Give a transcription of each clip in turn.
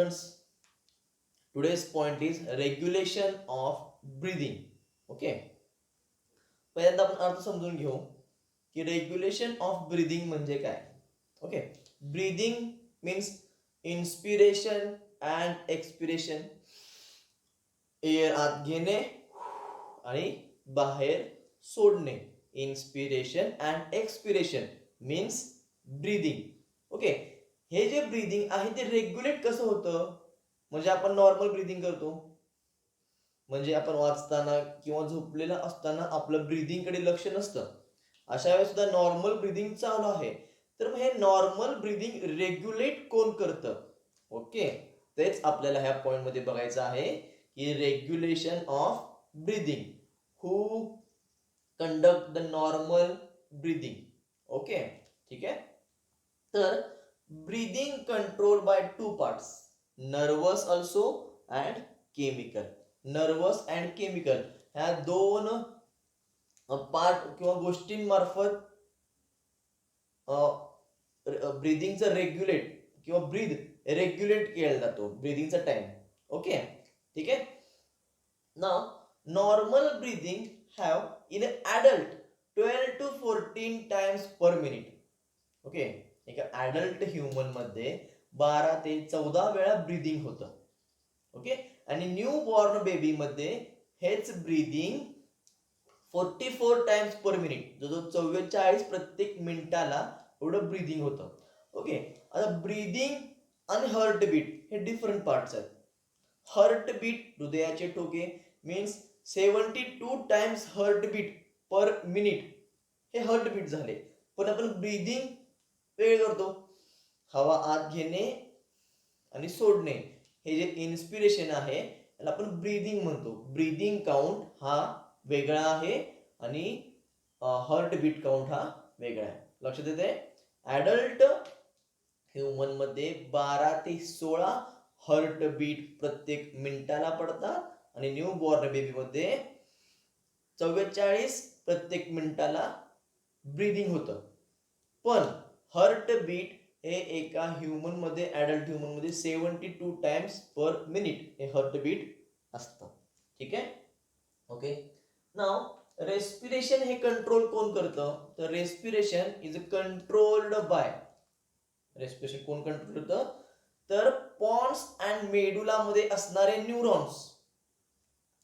students, today's point is regulation of breathing. Okay, पहिल्यांदा आपण अर्थ समजून घेऊ की रेग्युलेशन ऑफ ब्रीदिंग म्हणजे काय. Okay, breathing means inspiration and expiration. Air आत घेणे आणि बाहेर सोडणे. Inspiration and expiration means breathing. Okay, हे जे ब्रीदिंग आहे ते रेग्युलेट कसं होतं, म्हणजे आपण नॉर्मल ब्रीदिंग करतो, म्हणजे आपण वाचताना किंवा झोपलेला असताना आपलं ब्रीदिंगकडे लक्ष नसतं, अशा वेळेस सुद्धा नॉर्मल ब्रीदिंग चालू आहे. तर मग हे नॉर्मल ब्रीदिंग रेग्युलेट कोण करतं. ओके, तेच आपल्याला ह्या पॉइंटमध्ये बघायचं आहे की regulation of breathing, who conduct the normal breathing. Okay, ठीक आहे. तर breathing control by two parts, nervous also and chemical. Nervous and chemical ह्या दोन पार्ट किंवा गोष्टींमार्फत ब्रीदिंगचं रेग्युलेट किंवा ब्रीद रेग्युलेट केला जातो, ब्रीदिंगचा टाइम. ओके, ठीक आहे. Now normal breathing have in adult 12 to 14 times per minute. Okay, एका ॲडल्ट ह्युमन मध्ये 12 ते 14 वेळा ब्रीदिंग होतं. ओके, आणि न्यू बॉर्न बेबी मध्ये हेच ब्रीदिंग 44 times per minute, जो 44 प्रत्येक मिनिटाला एवढं ब्रीदिंग होतं. ओके, आता ब्रीदिंग आणि हार्टबीट हे डिफरंट पार्ट्स आहेत. हार्टबीट, हृदयाचे ठोके, means 72 times heartbeat per minute, हे हार्टबीट झाले. पण आपण ब्रीदिंग वेळ करतो, हवा आत घेणे आणि सोडणे, हे जे इन्स्पिरेशन आहे त्याला आपण ब्रीदिंग म्हणतो. ब्रीदिंग काउंट हा वेगळा आहे आणि हार्टबीट काउंट हा वेगळा आहे. लक्षात येते. ॲडल्ट ह्युमन मध्ये 12 ते 16 हार्टबीट प्रत्येक मिनिटाला पडतात आणि न्यू बॉर्न बेबी मध्ये 44 प्रत्येक मिनिटाला ब्रीदिंग होतं. पण हार्टबीट हे एका ह्युमन मध्ये, ॲडल्ट ह्युमन मध्ये 72 times पर मिनिट हे हार्टबीट असतं. ठीक आहे. ओके, नाउ रेस्पिरेशन हे कंट्रोल कोण करतं, तर respiration is controlled by, respiration कोण कंट्रोल करतं, तर पॉन्स अँड मेडुला मध्ये असणारे neurons.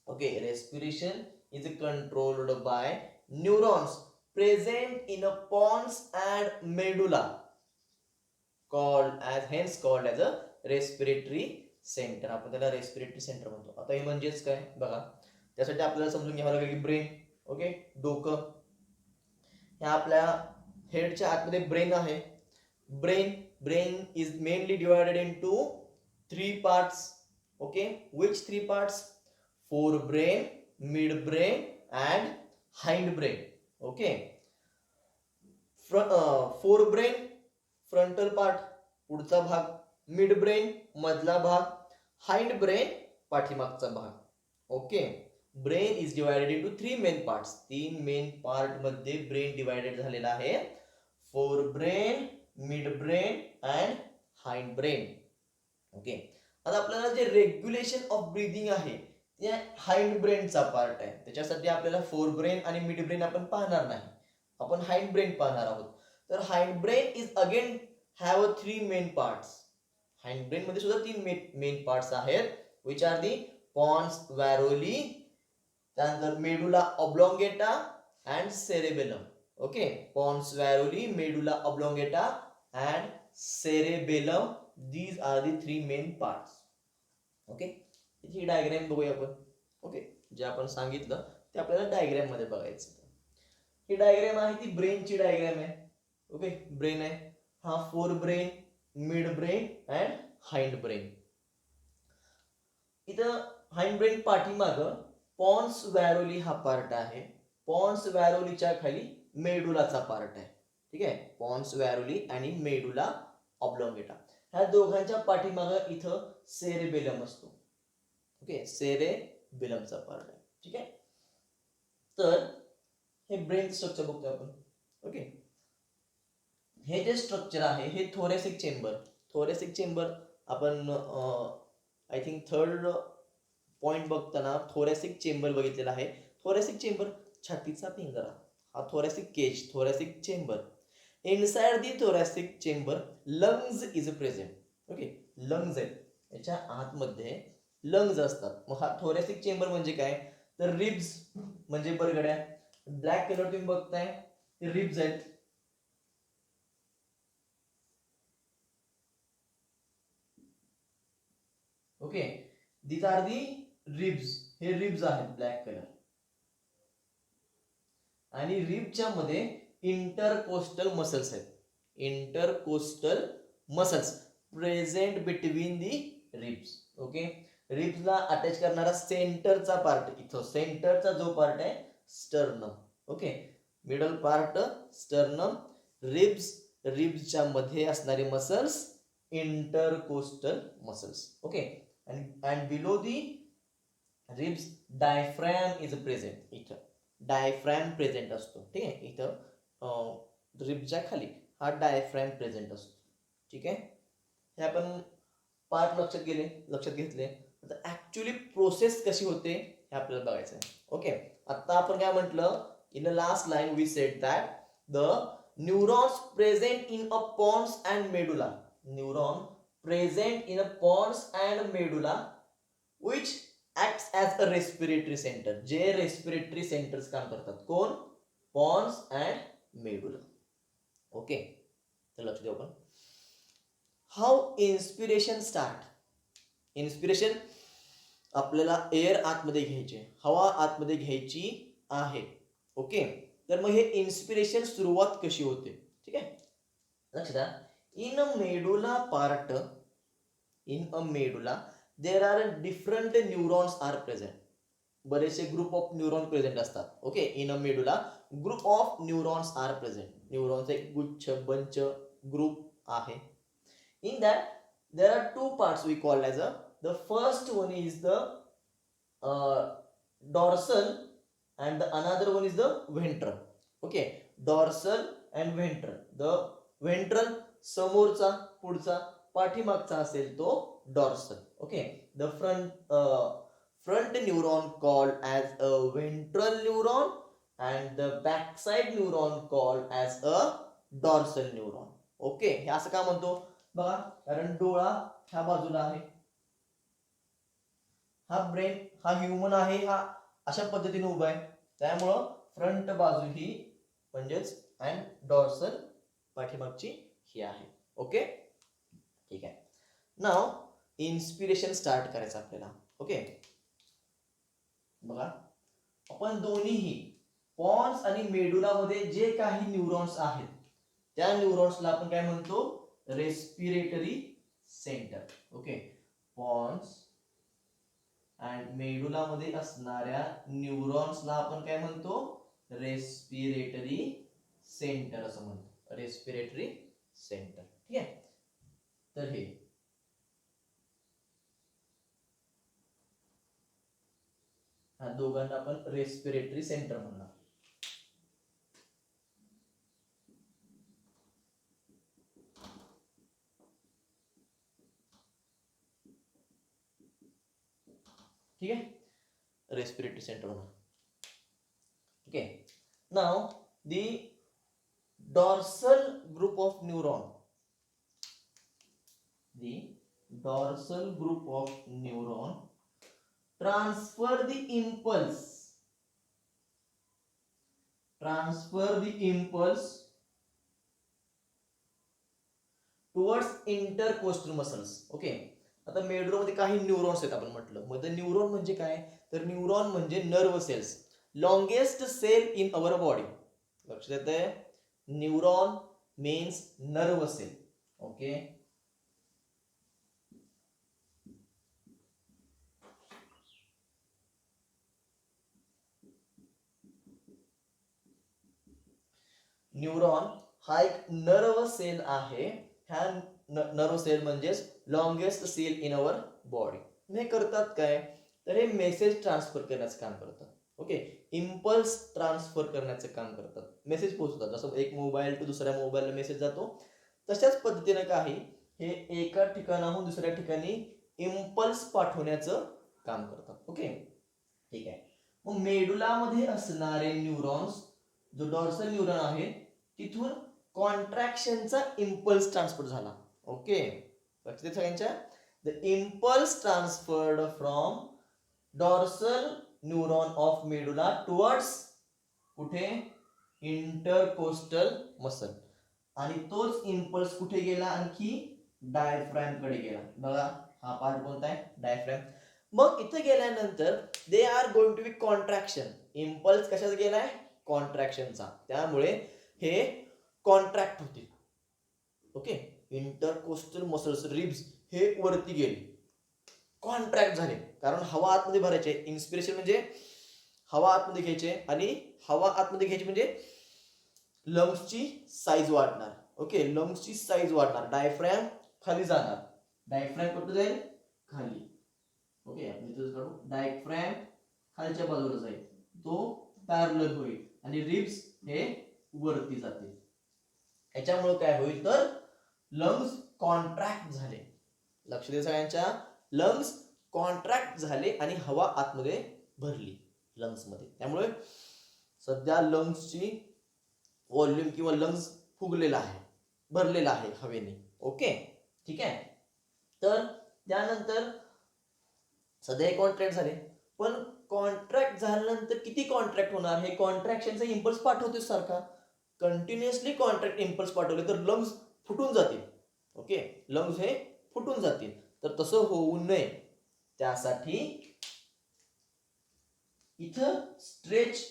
Okay, respiration is controlled by neurons present in a pons and medulla, hence called as a respiratory center. आपण त्याला रेस्पिरेटरी सेंटर म्हणतो. आता हे म्हणजेच काय बघा, त्यासाठी आपल्याला समजून घ्यावं लागेल की ब्रेन, ओके, डोकं, हे आपल्या हेडच्या आतमध्ये ब्रेन आहे. Brain is mainly divided into 3 parts. Okay, which 3 parts? forebrain, midbrain and hindbrain. Okay, forebrain frontal part, पुढचा भाग, मिड ब्रेन मधला भाग, हाइंड ब्रेन पाठीमागचा भाग. Okay, brain is divided into 3 main parts. 3 main part मध्ये brain divided झालेला आहे. Forebrain, mid brain and hind brain. Okay, आता आपल्याला जे रेग्युलेशन ऑफ ब्रीदिंग आहे ते हाइंड ब्रेनचा पार्ट आहे. त्याच्यासाठी आपल्याला फोरब्रेन आणि मिड ब्रेन आपण पाहणार नाही, आपण हाइंड ब्रेन पाहणार आहोत. तर hind brain is again have 3 main parts. Hind brain मध्ये सुद्धा 3 मेन पार्ट्स आहेत, which are the pons varolii, त्यानंतर medulla oblongata and cerebellum. Okay, pons varolii, medulla oblongata and cerebellum, these are the 3 main parts. Okay, ही diagram बघूया आपण. Okay, जे आपण सांगितलं ते आपल्याला डायग्राम मध्ये बघायचं. ही डायग्राम आहे ती ब्रेनची डायग्राम आहे. ओके, ब्रेन आहे हा, fore brain, mid brain and hind brain. इथं हाइंड ब्रेन पाठीमाग पॉन्स वॅरोली हा पार्ट आहे. पॉन्स वॅरोलीच्या खाली मेडुलाचा पार्ट आहे. ठीक आहे, पॉन्स वॅरोली आणि मेडुला ऑब्लॉंगेटा, ह्या दोघांच्या पाठीमाग इथं सेरेबेलम असतो. ओके, सेरेबेलमचा पार्ट आहे. ठीक आहे, तर हे ब्रेन स्ट्रक्चर बघतो आपण. ओके, हे जे स्ट्रक्चर आहे हे थोरॅसिक चेंबर आपण आय थिंक थर्ड पॉइंट बघताना थोरॅसिक चेंबर बघितलेला आहे. थोरॅसिक चेंबर छातीचा पिंजरा, हा thoracic cage, thoracic chamber. Inside the thoracic chamber lungs is present. Okay, lungs आहेत, याच्या आतमध्ये लंग्स असतात. मग हा थोरॅसिक चेंबर म्हणजे काय, तर रिब्स म्हणजे बरगड्या. ब्लॅक कलर तुम्ही बघताय ते रिब्स आहेत. Okay, these are the ribs, हे रिब्स आहेत ब्लॅक कलर. आणि रिबच्या मध्ये इंटरकोस्टल मसल्स आहेत. Intercostal muscles present between the ribs. Okay, रिब्सला अटॅच करणारा सेंटरचा पार्ट, इथं सेंटरचा जो पार्ट आहे sternum. Okay, middle part sternum, ribs, रिब्सच्या मध्ये असणारे muscles intercostal muscles. Okay, and below the ribs diaphragm is present. इथं डायफ्रॅम प्रेझेंट असतो. ठीक आहे, इथं रिब्सच्या खाली हा डायफ्रॅम प्रेझेंट असतो. ठीक आहे, हे आपण पार्ट लक्षात घेतले. आता ऍक्च्युली प्रोसेस कशी होते हे आपल्याला बघायचं आहे. ओके, आता आपण काय म्हटलं, in the last line we said that the neurons present in a pons and medulla. Neuron present in a pons and medulla which acts as a respiratory center. जे रेस्पिरेटरी सेंटर्स काम करतात, कोण, Pond's and medulla. Okay, तर लक्ष देऊ आपण. How inspiration start. Inspiration आपल्याला air आतमध्ये घ्यायचे, हवा आतमध्ये घ्यायची आहे. ओके, तर मग हे इन्स्पिरेशन सुरुवात कशी होते. ठीक आहे, लक्ष द्या. In a medulla part, in a medulla there are different neurons are present. बरेचसे ग्रुप ऑफ न्यूरॉन प्रेझेंट असतात. Okay, in a medulla group of neurons are present. Neurons एक गुच्छ, बंच, ग्रुप आहे. In that there are two parts we call as a, the first one is the dorsal and the another one is the ventral. Okay, dorsal and ventral. The ventral समोरचा, पुढचा, पाठीमागचा असेल तो dorsal. Okay, the front neuron called as a ventral neuron and the backside neuron called as a dorsal neuron. Okay, हे असं का म्हणतो बघा, कारण डोळा ह्या बाजूला आहे, हा ब्रेन, हा ह्युमन आहे, हा अशा पद्धतीने उभा आहे, त्यामुळं फ्रंट बाजू ही म्हणजेच अँड डॉर्सल पाठीमागची ही आहे. ओके, ठीक आहे. नाव इन्स्पिरेशन स्टार्ट करायचं आपल्याला. ओके, बघा, आपण दोन्हीही पॉन्स आणि मेडुला मध्ये जे काही न्यूरॉन्स आहेत त्या न्यूरॉन्सला आपण काय म्हणतो, respiratory center. Okay, pons and medulla मध्ये असणाऱ्या न्यूरॉन्सला आपण काय म्हणतो, रेस्पिरेटरी सेंटर असं म्हणतो. Respiratory centre. ठीक आहे, तर हे ह्या दोघांना आपण रेस्पिरेटरी सेंटर म्हणणार. ठीक आहे, रेस्पिरेटरी सेंटर म्हणणार. Okay, now the dorsal group of neuron, the dorsal group of neuron transfer the impulse towards intercostal muscles. Okay, आता मेडुलामध्ये काही न्यूरॉन्स आहेत आपण म्हटलं. मग न्यूरॉन म्हणजे काय, तर न्यूरॉन म्हणजे nerve cells, longest cell in our body. लक्षात येतंय, neuron means nerve cell. Okay, neuron हा एक नर्व सेल आहे. ह्या नर्व सेल म्हणजेच longest cell in our body. हे करतात काय, तर हे मेसेज ट्रान्सफर करण्याचं काम करतात. ओके, इम्पल्स ट्रान्सफर करण्याचं काम करतात, मेसेज पोहोचतात. जसं एक मोबाईल टू दुसऱ्या मोबाईलला मेसेज जातो, तशाच पद्धतीने काही हे एका ठिकाणाहून दुसऱ्या ठिकाणी इम्पल्स पाठवण्याचं काम करतात. ओके, ठीक आहे. मग मेडुलामध्ये असणारे न्यूरॉन्स, जो डॉर्सल न्यूरॉन आहे तिथून कॉन्ट्रॅक्शनचा इम्पल्स ट्रान्सफर झाला. ओके, लक्षात सगळ्यांच्या. The impulse transferred from dorsal neuron of medulla towards कुठे, इंटरकोस्टल मसल. आणि तोच इम्पल्स कुठे गेला, आणखी डायफ्रॅम कडे गेला. बघा हा पार्ट कोणता आहे, डायफ्रॅम. मग इथे गेल्यानंतर they are going to be contraction. Impulse कशात गेलाय, कॉन्ट्रॅक्शनचा, त्यामुळे हे कॉन्ट्रॅक्ट होतील. ओके, इंटरकोस्टल मसल्स, रिब्स हे वरती गेले, कॉन्ट्रॅक्ट झाले, कारण हवा आतमध्ये भरायचे. इन्स्पिरेशन म्हणजे हवा आतमध्ये घ्यायचे, आणि हवा आतमध्ये घ्यायची म्हणजे लंग्सची साईज वाढणार. ओके, लंग्सची साईज वाढणार, डायफ्रॅम खाली जाणार. डायफ्रॅम कुठे जाईल, खाली. ओके, आपण इथं काढू, डायफ्रॅम खालच्या बाजूला जाईल, तो पॅरलल होईल, आणि रिब्स हे वरती जातील. याच्यामुळे काय होईल तर लंग्स कॉन्ट्रॅक्ट झाले. लक्ष द्या सगळ्यांच्या, लंग्स कॉन्ट्रॅक्ट झाले आणि हवा आतमध्ये भरली लंग्स मध्ये. त्यामुळे सध्या लंग्सची व्हॉल्यूम किंवा लंग्स फुगलेला आहे, भरलेला आहे हवेने. ओके, ठीक आहे. तर त्यानंतर सध्या हे कॉन्ट्रॅक्ट झाले, पण कॉन्ट्रॅक्ट झाल्यानंतर किती कॉन्ट्रॅक्ट होणार, हे कॉन्ट्रॅक्शनचा इम्पल्स पाठवतोय सारखा. कंटिन्युअसली कॉन्ट्रॅक्ट इम्पल्स पाठवले तर लंग्स फुटून जातील. ओके, लंग्स हे फुटून जातील. तर तसं होऊ नये त्यासाठी इथं स्ट्रेच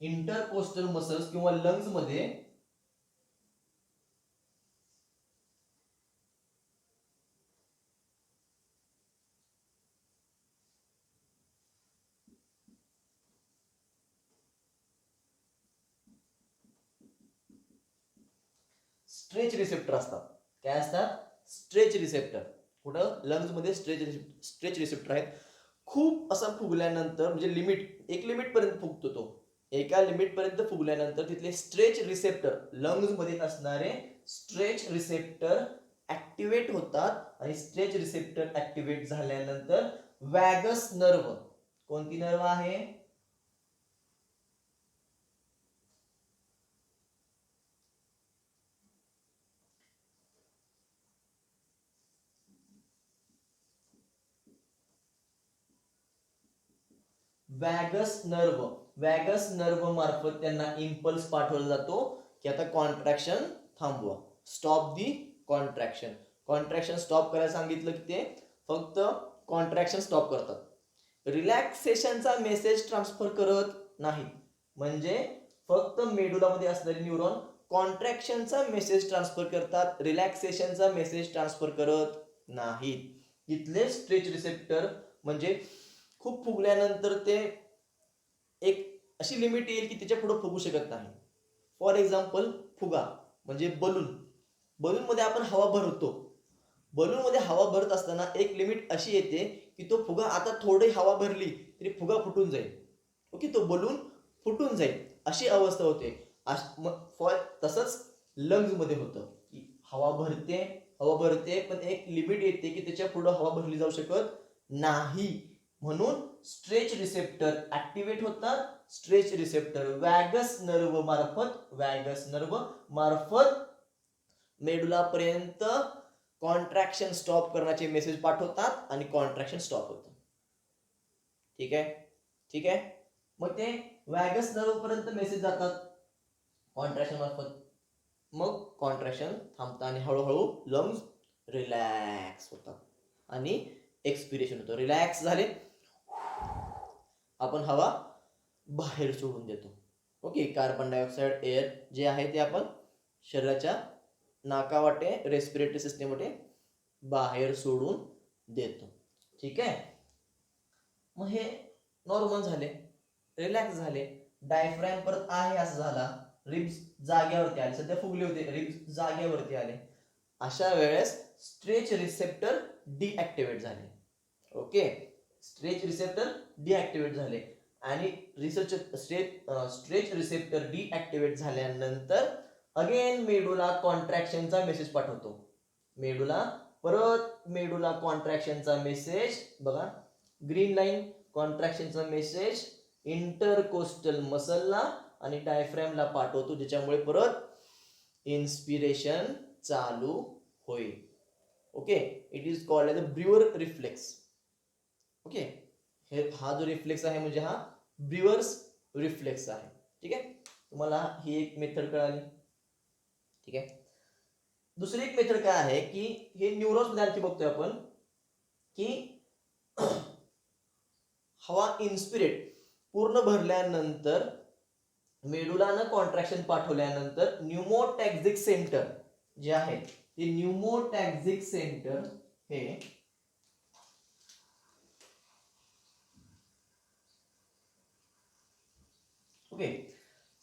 इंटरकोस्टल मसल्स किंवा लंग्स मध्ये स्ट्रेच रिसेप्टर असतात. काय असतात, स्ट्रेच रिसेप्टर. कुठं, लंग्स मध्ये स्ट्रेच रिसेप्टर आहेत. खूप असा फुगल्यानंतर, म्हणजे लिमिट, एक लिमिट पर्यंत फुगतो तो, एका लिमिट पर्यंत फुगल्यानंतर तिथले स्ट्रेच रिसेप्टर, लंग्स मध्ये असणारे स्ट्रेच रिसेप्टर ऍक्टिव्हेट होतात. आणि स्ट्रेच रिसेप्टर ऍक्टिव्हेट झाल्यानंतर वॅगस नर्व, कोणती नर्व आहे, वॅगस नर्व. वॅगस नर्व मार्फत त्यांना इम्पल्स पाठवला जातो की आता कॉन्ट्रॅक्शन थांबवा, stop the contraction. Contraction stop करायला सांगितलं की ते फक्त कॉन्ट्रॅक्शन स्टॉप करतात, रिलॅक्सेशनचा मेसेज ट्रान्सफर करत नाही. म्हणजे फक्त मेडुलामध्ये असणारे न्यूरॉन कॉन्ट्रॅक्शनचा मेसेज ट्रान्सफर करतात, रिलॅक्सेशनचा मेसेज ट्रान्सफर करत नाहीत. इथले स्ट्रेच रिसेप्टर म्हणजे खूप फुगल्यानंतर ते एक अशी लिमिट येईल की त्याच्या पुढे फुगू शकत नाही. फॉर एक्झाम्पल, फुगा म्हणजे बलून. बलून मध्ये आपण हवा भरतो, बलून मध्ये हवा भरत असताना एक लिमिट अशी येते की तो फुगा, आता थोडी हवा भरली तरी फुगा फुटून जाईल. ओके, तो बलून फुटून जाईल, अशी अवस्था होते. तसंच लंग्स मध्ये होतं की हवा भरते पण एक लिमिट येते की त्याच्या पुढे हवा भरली जाऊ शकत नाही. म्हणून स्ट्रेच रिसेप्टर ऍक्टिव्हेट होतात. स्ट्रेच रिसेप्टर वॅगस नर्व मार्फत मेडुला पर्यंत कॉन्ट्रॅक्शन स्टॉप करण्याचे मेसेज पाठवतात आणि कॉन्ट्रॅक्शन स्टॉप होतं. ठीक आहे, ठीक आहे. मग ते वॅगस नर्व पर्यंत मेसेज जातात कॉन्ट्रॅक्शन मार्फत. मग कॉन्ट्रॅक्शन थांबतं आणि हळूहळू लंग्स रिलॅक्स होतात आणि एक्सपिरेशन होतं. रिलॅक्स झाले, आपण हवा बाहेर सोडून देतो. ओके, कार्बन डायऑक्साईड एअर जे आहे ते आपण शरीराच्या नाकावाटे, रेस्पिरेटरी सिस्टीम वाटे बाहेर सोडून देतो. ठीक आहे. मग हे नॉर्मल झाले, रिलॅक्स झाले, डायफ्रॅम परत आहे असं झाला, रिब्स जाग्यावरती आले. सध्या फुगले होते, रिब्स जाग्यावरती आले. अशा वेळेस स्ट्रेच रिसेप्टर डिॲक्टिव्हेट झाले. ओके, स्ट्रेच रिसेप्टर डिॲक्टिव्हेट झाले आणि स्ट्रेच रिसेप्टर डिॲक्टिव्हेट झाल्यानंतर अगेन मेडुला कॉन्ट्रॅक्शनचा मेसेज पाठवतो. मेडुला कॉन्ट्रॅक्शनचा मेसेज बघा, ग्रीन लाईन कॉन्ट्रॅक्शनचा मेसेज इंटरकोस्टल मसलला आणि डायफ्रॅमला पाठवतो, ज्याच्यामुळे परत इन्स्पिरेशन चालू होईल. Okay, it is called as a Breuer reflex. Okay, हा जो रिफ्लेक्स आहे म्हणजे हा ब्रिवर्स रिफ्लेक्स आहे. ठीक आहे, तुम्हाला ही एक मेथड कळाली. ठीक आहे, दुसरी एक मेथड काय आहे की हे न्यूरॉन्स मध्ये आणखी बघतोय आपण की हवा इन्स्पिरेट पूर्ण भरल्यानंतर मेडुलानं कॉन्ट्रॅक्शन पाठवल्यानंतर न्यूमोटॅक्सिक सेंटर जे आहे ते न्यूमोटॅक्सिक सेंटर हे ओके,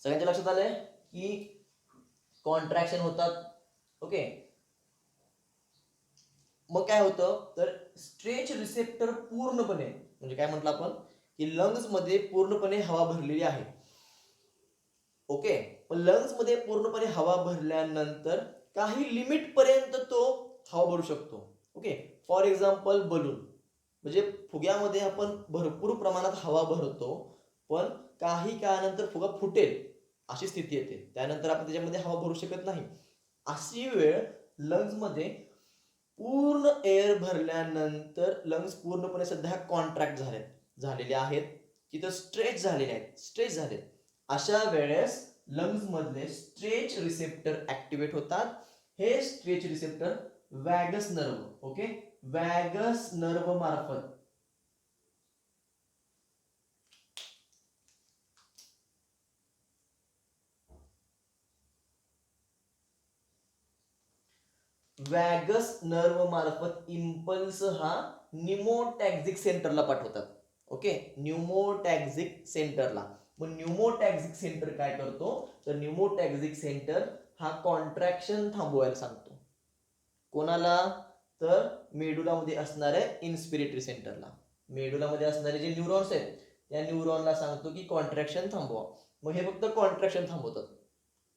सगळ्यांच्या लक्षात आलंय की कॉन्ट्रॅक्शन होतात. ओके, मग काय होतं तर स्ट्रेच रिसेप्टर पूर्णपणे म्हणजे काय म्हटलं आपण की लंग्स मध्ये पूर्णपणे हवा भरलेली आहे. ओके, लंग्स मध्ये पूर्णपणे हवा भरल्यानंतर काही लिमिट पर्यंत तो हवा भरू शकतो. ओके, फॉर एक्झाम्पल बलून म्हणजे फुग्यामध्ये आपण भरपूर प्रमाणात हवा भरतो, पण काही काळानंतर फुगा फुटेल अशी स्थिती येते, त्यानंतर आपण त्याच्यामध्ये हवा भरू शकत नाही. अशी वेळ लंग्स मध्ये पूर्ण एअर भरल्यानंतर लंग्स पूर्णपणे सध्या कॉन्ट्रॅक्ट झालेले आहेत, तिथं स्ट्रेच झालेत. अशा वेळेस लंग्स मधले स्ट्रेच रिसेप्टर ऍक्टिव्हेट होतात. हे stretch receptor vagus nerve, okay, vagus nerve मार्फत इम्पल्स हा न्यूमोटॅक्सिक सेंटरला पाठवतात. ओके, न्यूमोटॅक्सिक सेंटरला. मग न्यूमोटॅक्सिक सेंटर काय करतो तर न्यूमोटॅक्सिक सेंटर हा कॉन्ट्रॅक्शन थांबवायला सांगतो. कोणाला तर मेडुलामध्ये असणाऱ्या इन्स्पिरेटरी सेंटरला. मेडुलामध्ये असणारे जे न्यूरॉन्स आहेत त्या न्यूरॉनला सांगतो की कॉन्ट्रॅक्शन थांबवा. मग हे फक्त कॉन्ट्रॅक्शन थांबवतात.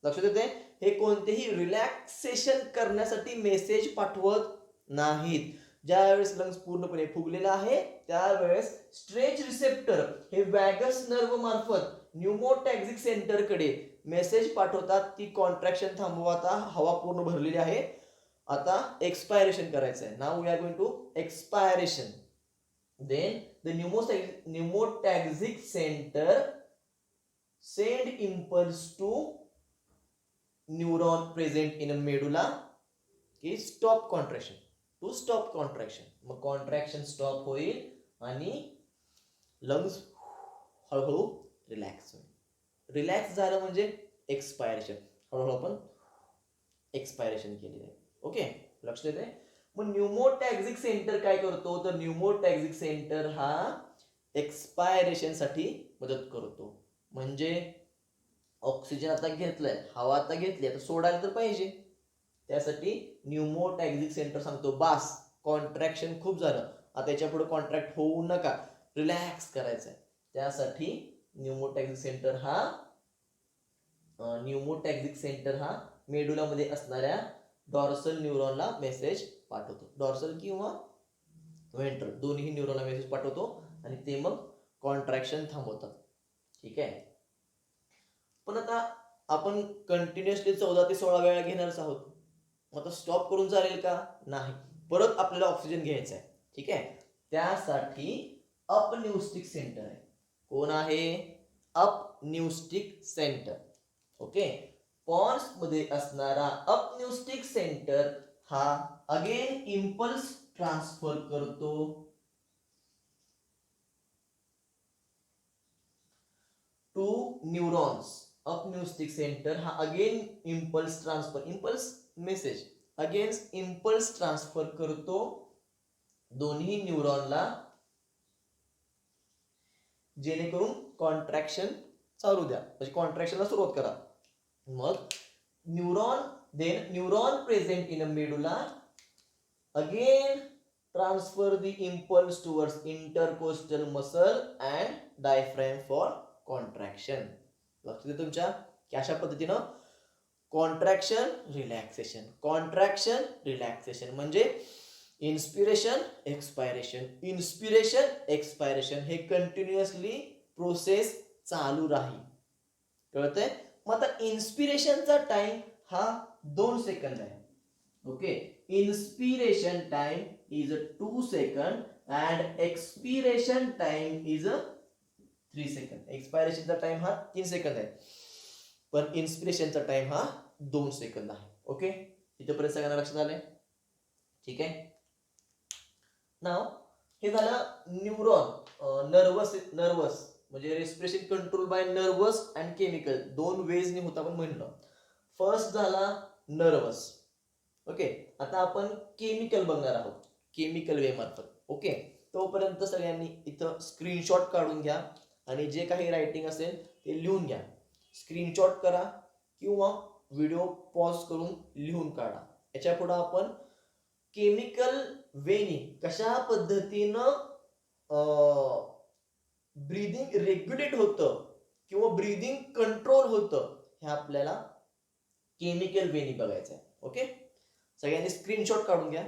लक्षात येते, हे कोणतेही रिलॅक्सेशन करण्यासाठी मेसेज पाठवत नाहीत. ज्यावेळेस लंग्स पूर्णपणे फुगलेला आहे त्यावेळेस स्ट्रेच रिसेप्टर हे वॅगस नर्व मार्फत न्यूमोटॅक्सिक सेंटर कडे मेसेज पाठवतात की कॉन्ट्रॅक्शन थांबवा, आता हवा पूर्ण भरलेली आहे, आता एक्सपायरेशन करायचं आहे. Now we are going to expiration. Then the pneumotaxic centre send impulse to neuron present in a medulla की stop contraction. मग कॉन्ट्रॅक्शन स्टॉप होईल आणि लंग्स हळूहळू रिलॅक्स होईल. रिलॅक्स झालं म्हणजे एक्सपायरेशन, हळूहळू आपण एक्सपायरेशन केलेलं आहे. ओके, लक्ष देते. मग न्यूमोटॅक्सिक सेंटर काय करतो तर न्यूमोटॅक्सिक सेंटर हा एक्सपायरेशन साठी मदत करतो. म्हणजे ऑक्सिजन आता घेतलंय, हवा आता घेतली, आता सोडायला तर पाहिजे, त्यासाठी न्यूमोटॅक्सिक सेंटर सांगतो बास, कॉन्ट्रॅक्शन खूप झालं, आता याच्या पुढे कॉन्ट्रॅक्ट होऊ नका, रिलॅक्स करायचंय. त्यासाठी न्यूमोटॅक्सिक सेंटर हा मेडुलामध्ये असणाऱ्या डॉर्सल न्यूरॉनला मेसेज पाठवतो. डॉर्सल किंवा व्हेंट्रल दोन्ही न्यूरॉनला मेसेज पाठवतो आणि ते मग कॉन्ट्रॅक्शन थांबवतात. ठीक आहे, पण आता आपण कंटिन्युअसली 14 ते 16 वेळा घेणारच आहोत. मग आता स्टॉप करून चालेल का? नाही, परत आपल्याला ऑक्सिजन घ्यायचा आहे. ठीक आहे, त्यासाठी अपन्यूस्टिक सेंटर आहे. कोण आहे? अपन्यूस्टिक सेंटर. ओके, पॉन्स मध्ये असणारा अपन्यूस्टिक सेंटर हा अगेन इम्पल्स ट्रान्सफर करतो टू न्यूरॉन्स. अपन्यूस्टिक सेंटर हा again impulse message against impulse transfer करतो दोन्ही न्यूरॉनला, जेणेकरून कॉन्ट्रॅक्शन चालू द्या, म्हणजे कॉन्ट्रॅक्शनला सुरुवात करा. मग neuron present in a medulla again transfer the impulse towards intercostal muscle and diaphragm for contraction. लक्ष दे तुमच्या की अशा पद्धतीनं कॉन्ट्रॅक्शन रिलॅक्सेशन, कॉन्ट्रॅक्शन रिलॅक्सेशन. म्हणजे इन्स्पिरेशन एक्सपायरेशन, इन्स्पिरेशन एक्सपायरेशन हे कंटिन्युअसली प्रोसेस चालू राहील. कळतंय? मग आता इन्स्पिरेशनचा टाइम हा 2 सेकंद आहे. Okay, inspiration time is 2 second and expiration time is 3 second. एक्सपायरेशनचा टाइम हा 3 सेकंद आहे, पण इन्स्पिरेशनचा टाइम हा 2 सेकंद आहे. ओके, इथपर्यंत सगळ्यांना लक्षात आलंय? ठीक आहे. नाव हे झालं न्यूरॉन, नर्वस म्हणजे respiration control by nervous and chemical, 2 वेजनी होता आपण म्हणलं. फर्स्ट झाला नर्वस. ओके, आता आपण केमिकल बघणार आहोत, केमिकल वे मार्फत. ओके, तोपर्यंत सगळ्यांनी इथं स्क्रीनशॉट काढून घ्या आणि जे काही रायटिंग असेल ते लिहून घ्या. स्क्रीनशॉट करा किंवा व्हिडिओ पॉज करून लिहून काढा. याच्या पुढे आपण केमिकल वेनी कशा पद्धतीनं ब्रीदिंग रेग्युलेट होतं किंवा ब्रीदिंग कंट्रोल होतं हे आपल्याला केमिकल वेनी बघायचं आहे. ओके, सगळ्यांनी स्क्रीनशॉट काढून घ्या.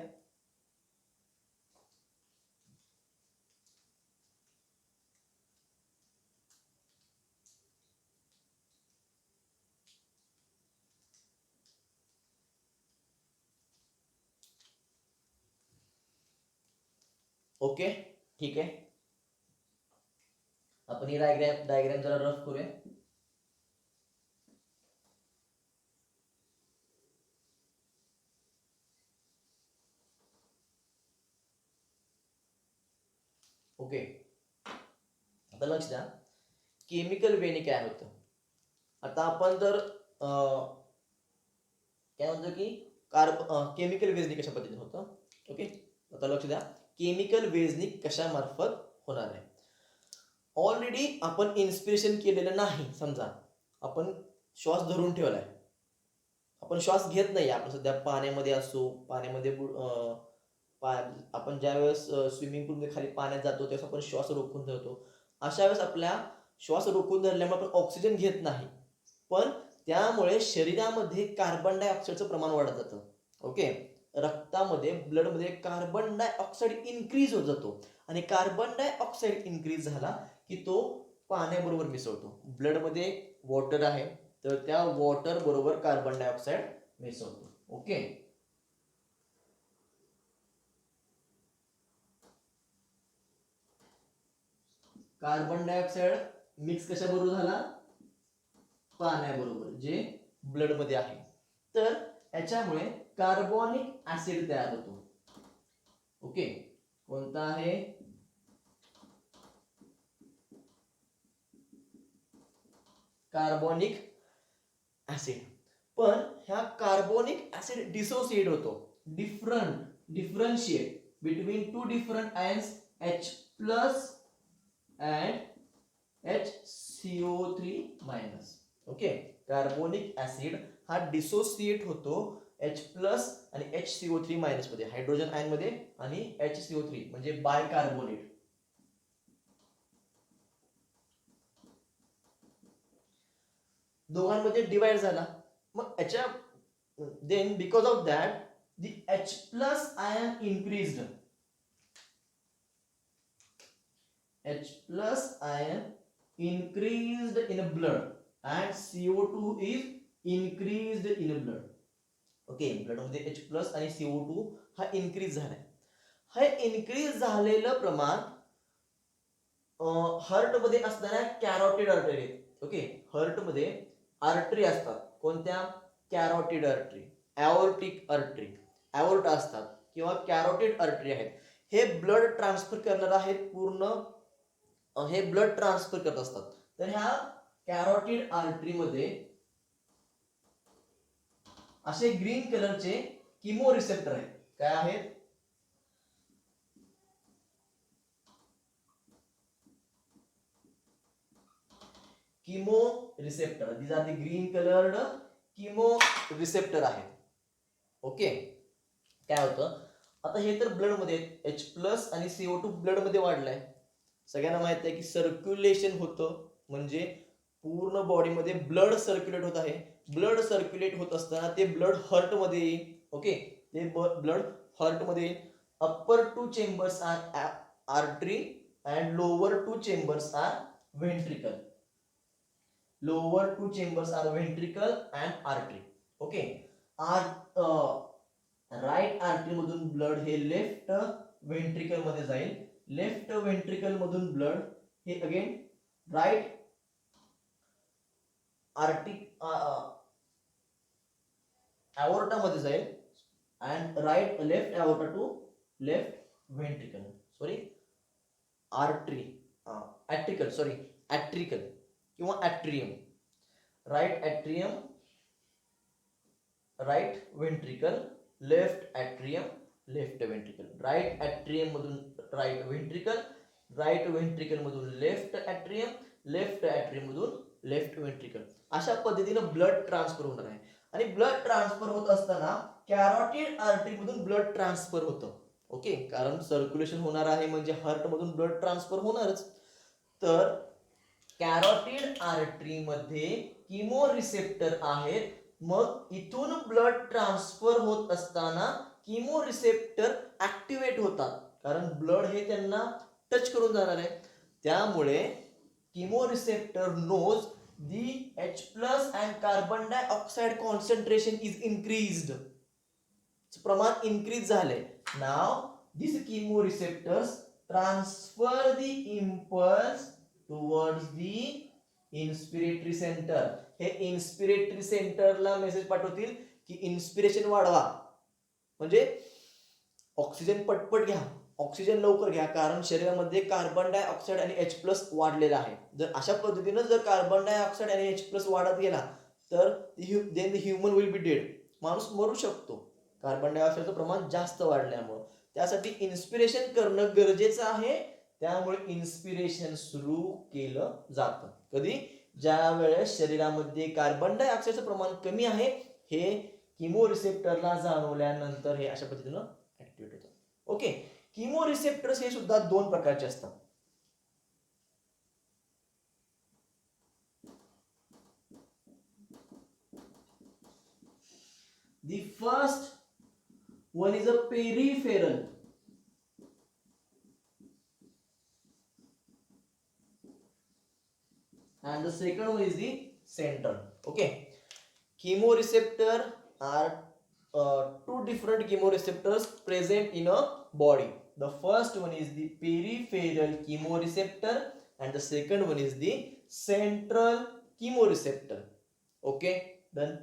ओके, ठीक आहे. आपण ही डायग्राम जरा रफ करूया. ओके, आता लक्ष द्या, केमिकल वेने काय होतं. आता आपण जर काय म्हणतो की केमिकल वेजनी कशा पद्धतीने होतं. ओके, आता लक्ष द्या, केमिकल वेजनी कशा मार्फत होणार आहे. ऑलरेडी आपण इन्स्पिरेशन केलेलं नाही. समजा आपण श्वास धरून ठेवलाय, आपण श्वास घेत नाही. आपण सध्या पाण्यामध्ये असो, पाण्यामध्ये आपण ज्या वेळेस स्विमिंग पूलमध्ये खाली पाण्यात जातो त्यावेळेस आपण श्वास रोखून धरतो. अशा वेळेस आपल्या श्वास रोखून धरल्यामुळे आपण ऑक्सिजन घेत नाही, पण त्यामुळे शरीरामध्ये कार्बन डायऑक्साईडचं प्रमाण वाढत जातं. ओके, रक्तामध्ये ब्लडमध्ये कार्बन डायऑक्साईड इन्क्रीज होत जातो आणि कार्बन डायऑक्साईड इन्क्रीज झाला की तो पाण्याबरोबर मिसळतो. ब्लडमध्ये वॉटर आहे तर त्या वॉटर बरोबर कार्बन डायऑक्साईड मिसळतो. ओके, कार्बन डायऑक्साईड मिक्स कशाबरोबर झाला? पाण्याबरोबर, जे ब्लड मध्ये आहे. तर याच्यामुळे कार्बोनिक ऍसिड तयार होतो. ओके, कोणता आहे? Carbonic acid. पण ह्या कार्बोनिक ऍसिड डिसोसिएट होतो, differentiate between 2 different ions H plus and HCO3 minus. Okay, carbonic acid हा डिसोसिएट होतो H प्लस आणि HCO3 मायनस मध्ये, हायड्रोजन आयन मध्ये आणि HCO3 म्हणजे बायकार्बोनेट. दोघांमध्ये डिवाइड झाला. मग याच्या then because of that the H plus ion increased, H plus ion increased in blood and CO2 is increased in blood. Okay, blood मध्ये H प्लस आणि CO2 हा इन्क्रीज झालाय. हे इन्क्रीज झालेलं प्रमाण हार्ट मध्ये असणाऱ्या कॅरोटिड आर्टरी. ओके, हार्ट मध्ये आर्टरी असतात. कोणत्या? Carotid artery, aortic artery, aorta असतात किंवा कॅरोटिड आर्टरी आहेत. हे ब्लड ट्रान्सफर करणार आहेत, पूर्ण हे ब्लड ट्रान्सफर करत असतात. तर ह्या कॅरोटिड आर्टरी मध्ये असे ग्रीन कलरचे किमो रिसेप्टर आहेत. काय आहेत? Chemo receptor. These are the green coloured chemo receptor आहेत. ओके, काय होतं आता हे तर ब्लड मध्ये H प्लस आणि CO2 ब्लड मध्ये वाढलाय. सगळ्यांना माहित आहे की सर्क्युलेशन होतं म्हणजे पूर्ण बॉडीमध्ये ब्लड सर्क्युलेट होत आहे. ब्लड सर्क्युलेट होत असताना ते ब्लड हार्टमध्ये येईल. ओके, ते ब्लड हार्टमध्ये येईल. Upper two chambers are artery and lower two chambers are ventricle. Lower two chambers are ventricle and artery. Okay, right artery मधून ब्लड हे लेफ्ट व्हेंट्रिकल मध्ये जाईल. लेफ्ट व्हेंट्रिकल मधून ब्लड हे अगेन राईट aorta मध्ये जाईल and right left aorta to left ventricle. Sorry artery auricle, sorry auricle किंवा atrium. Right atrium, right ventricle, left atrium, left ventricle. Right atrium मधून right ventricle, right ventricle मधून left atrium, left atrium मधून left ventricle. अशा पद्धतीनं blood transfer होणार आहे. आणि blood transfer होत असताना कॅरोटिड आर्टरी मधून ब्लड ट्रान्सफर होतं. ओके, कारण सर्क्युलेशन होणार आहे म्हणजे हार्ट मधून ब्लड ट्रान्सफर होणारच. तर कॅरोटिड आर्टरी मध्ये किमो रिसेप्टर आहेत. मग इथून ब्लड ट्रान्सफर होत असताना किमो रिसेप्टर ऍक्टिव्हेट होतात, कारण ब्लड हे त्यांना टच करून जाणार आहे. त्यामुळे chemo receptor knows the H plus and carbon dioxide concentration is increased. प्रमाण increase झाले. Now these chemoreceptors transfer the impulse towards the inspiratory center. हे inspiratory center ला मेसेज पाठवतील की इन्स्पिरेशन वाढवा, म्हणजे ऑक्सिजन पटपट घ्या, ऑक्सिजन लवकर घ्या, कारण शरीरामध्ये कार्बन डायऑक्साईड आणि H प्लस वाढलेला आहे. जर अशा पद्धतीनं जर कार्बन डायऑक्साईड आणि H प्लस वाढत गेला तर then the human will be dead. माणूस मरू शकतो कार्बन डायऑक्साईडचं प्रमाण जास्त वाढल्यामुळे. त्यासाठी इन्स्पिरेशन करणं गरजेचं आहे. त्यामुळे इन्स्पिरेशन सुरू केलं जातं. कधी? ज्या वेळेस शरीरामध्ये कार्बन डायऑक्साईडचं प्रमाण कमी आहे, हे किमो रिसेप्टरला जाणवल्यानंतर हे अशा पद्धतीनं ऍक्टिव्हेट होतं. ओके, किमो रिसेप्टर्स हे सुद्धा दोन प्रकारचे असतात. The first one is a peripheral and the second one is the central. Okay, chemoreceptor are two different chemoreceptors present in a body. The first one is the peripheral chemoreceptor and the second one is the central chemoreceptor. Okay, done.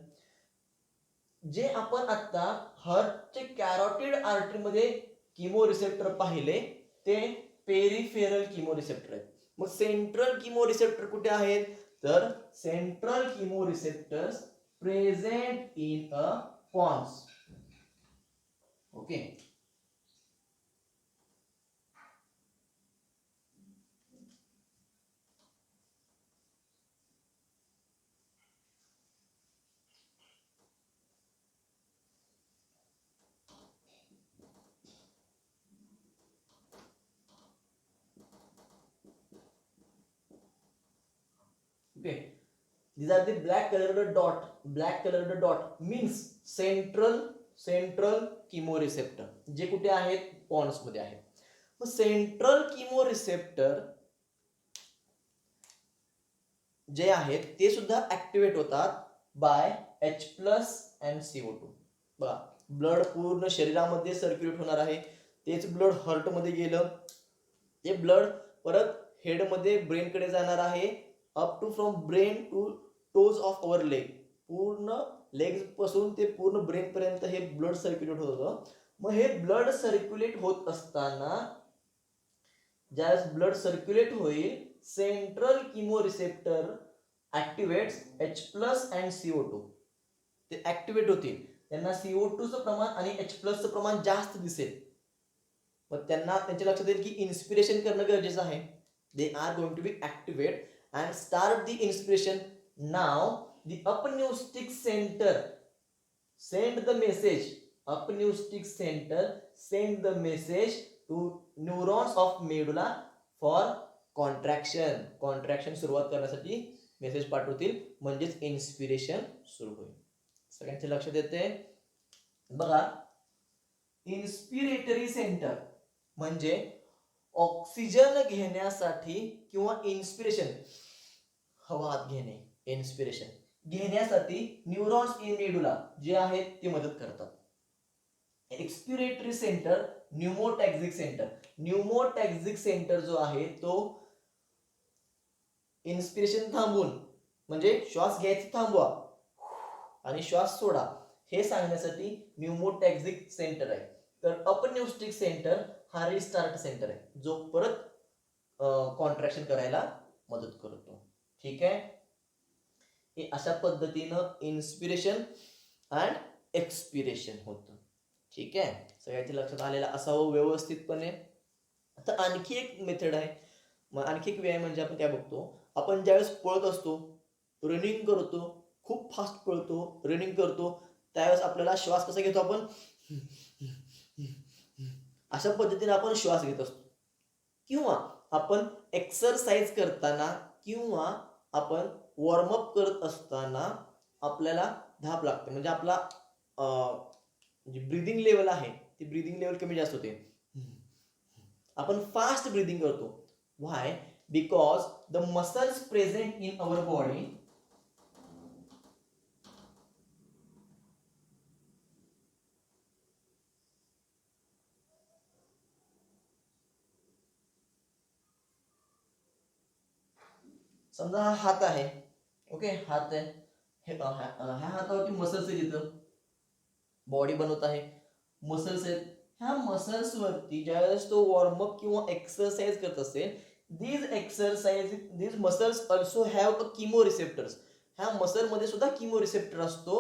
जे आपण आता हार्टचे carotid artery मध्ये किमोरिसेप्टर पाहिले ते peripheral किमोरिसेप्टर आहेत. मग central किमोरिसेप्टर कुठे आहेत? तर central chemoreceptors present in a pons. Okay, okay, these are the black colored dot. Black colored dot means central chemoreceptor, जे कुठे आहेत? पॉन्स मध्ये आहेत. मग सेंट्रल किमोरिसेप्टर जे आहेत ते सुद्धा ऍक्टिव्हेट होतात bye H plus and CO2. बघा, ब्लड पूर्ण शरीरामध्ये सर्क्युलेट होणार आहे. तेच ब्लड हार्ट मध्ये गेलं, ते ब्लड परत हेड मध्ये ब्रेन कडे जाणार आहे. Up to from brain to toes of our leg, पूर्ण लेग्स पासून ते पूर्ण ब्रेन पर्यंत हे ब्लड सर्क्युलेट होत होतं. मग हे ब्लड सर्क्युलेट होत असताना ज्यावेळेस ब्लड सर्क्युलेट होईल, central chemoreceptor activates H plus and CO2. ते ऍक्टिव्हेट होतील, त्यांना CO2चं प्रमाण आणि H प्लसचं प्रमाण जास्त दिसेल. मग त्यांना त्यांच्या लक्षात येईल की इन्स्पिरेशन करणं गरजेचं आहे. They are going to be activate and start the inspiration. Now the upneuristic center send the message. Upneuristic center send the message to neurons of medulla for contraction. Contraction सुरुवात करण्यासाठी मेसेज पाठवतील, म्हणजेच inspiration सुरू होईल. सगळ्यांच्या लक्षात येते. बघा, इन्स्पिरेटरी सेंटर म्हणजे ऑक्सिजन घेण्यासाठी किंवा इन्स्पिरेशन हवा आत घेणे, इन्स्पिरेशन घेण्यासाठी न्यूरॉन्स इन मेडुला जे आहेत ते मदत करतात. Expiratory centre, pneumotaxic centre. Pneumotaxic centre जो आहे तो इन्स्पिरेशन थांबवून म्हणजे श्वास घ्यायचा थांबवा आणि श्वास सोडा हे सांगण्यासाठी न्यूमोटॅक्सिक सेंटर आहे. तर अपन्यूस्टिक सेंटर हा रिस्टार्ट सेंटर आहे जो परत कॉन्ट्रॅक्शन करायला मदत करतो. ठीक आहे. हे अशा पद्धतीनं इन्स्पिरेशन अँड एक्सपिरेशन होतं. ठीक आहे. सगळ्याच्या लक्षात आलेलं असावं व्यवस्थितपणे. आता आणखी एक मेथड आहे, आणखी एक वे आहे म्हणजे आपण काय बघतो, आपण ज्यावेळेस पळत असतो, रनिंग करतो, खूप फास्ट पळतो, रनिंग करतो, त्यावेळेस आपल्याला श्वास कसा घेतो आपण, अशा पद्धतीने आपण श्वास घेत असतो. किंवा आपण एक्सरसाइज करताना किंवा आपण वॉर्मअप करत असताना आपल्याला धाप लागते, म्हणजे आपला जी ब्रीदिंग लेवल आहे ती ब्रीदिंग लेवल कमी जास्त होते. आपण फास्ट ब्रीदिंग करतो. Why? Because the muscles present in our body समजा हा हात आहे, ओके, हात आहे, ह्या हातावरती मसल्स आहेत, इथं बॉडी बनवत आहे, मसल्स आहेत. ह्या मसल्स वरती ज्यावेळेस तो वॉर्मअप किंवा एक्सरसाइज करत असेल, these muscles also have a chemo receptors. ह्या मसलमध्ये सुद्धा किमो रिसेप्टर असतो,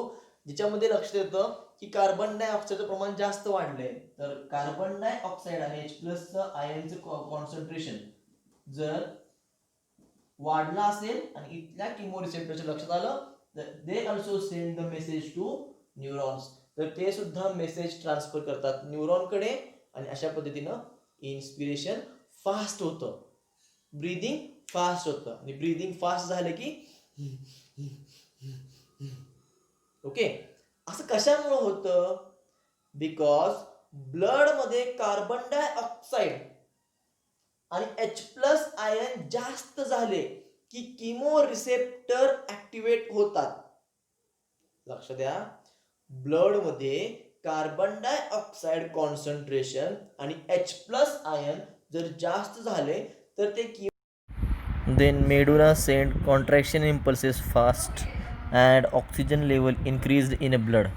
ज्याच्यामध्ये लक्षात येतं की कार्बन डायऑक्साईडचं प्रमाण जास्त वाढलंय. तर कार्बन डायऑक्साईड आणि H+ आयनचं कॉन्सन्ट्रेशन जर वाढला असेल आणि इथल्या किमो रिसेप्टरच्या लक्षात आलं तर they also send the message to neurons. तर ते सुद्धा मेसेज ट्रान्सफर करतात न्यूरॉनकडे आणि अशा पद्धतीनं इन्स्पिरेशन फास्ट होतं, ब्रीदिंग फास्ट होतं. आणि ब्रीदिंग फास्ट झालं की ओके. असं कशामुळे होतं? बिकॉज ब्लड मध्ये कार्बन डायऑक्साईड आणि H+ आयन जास्त झाले की किमो रिसेप्टर ऍक्टिव्हेट होतात. लक्ष द्या, ब्लड मध्ये कार्बन डायऑक्साईड कॉन्सन्ट्रेशन आणि H+ आयन जर जास्त झाले तर ते then medulla sent contraction impulses fast and oxygen level increased in a blood.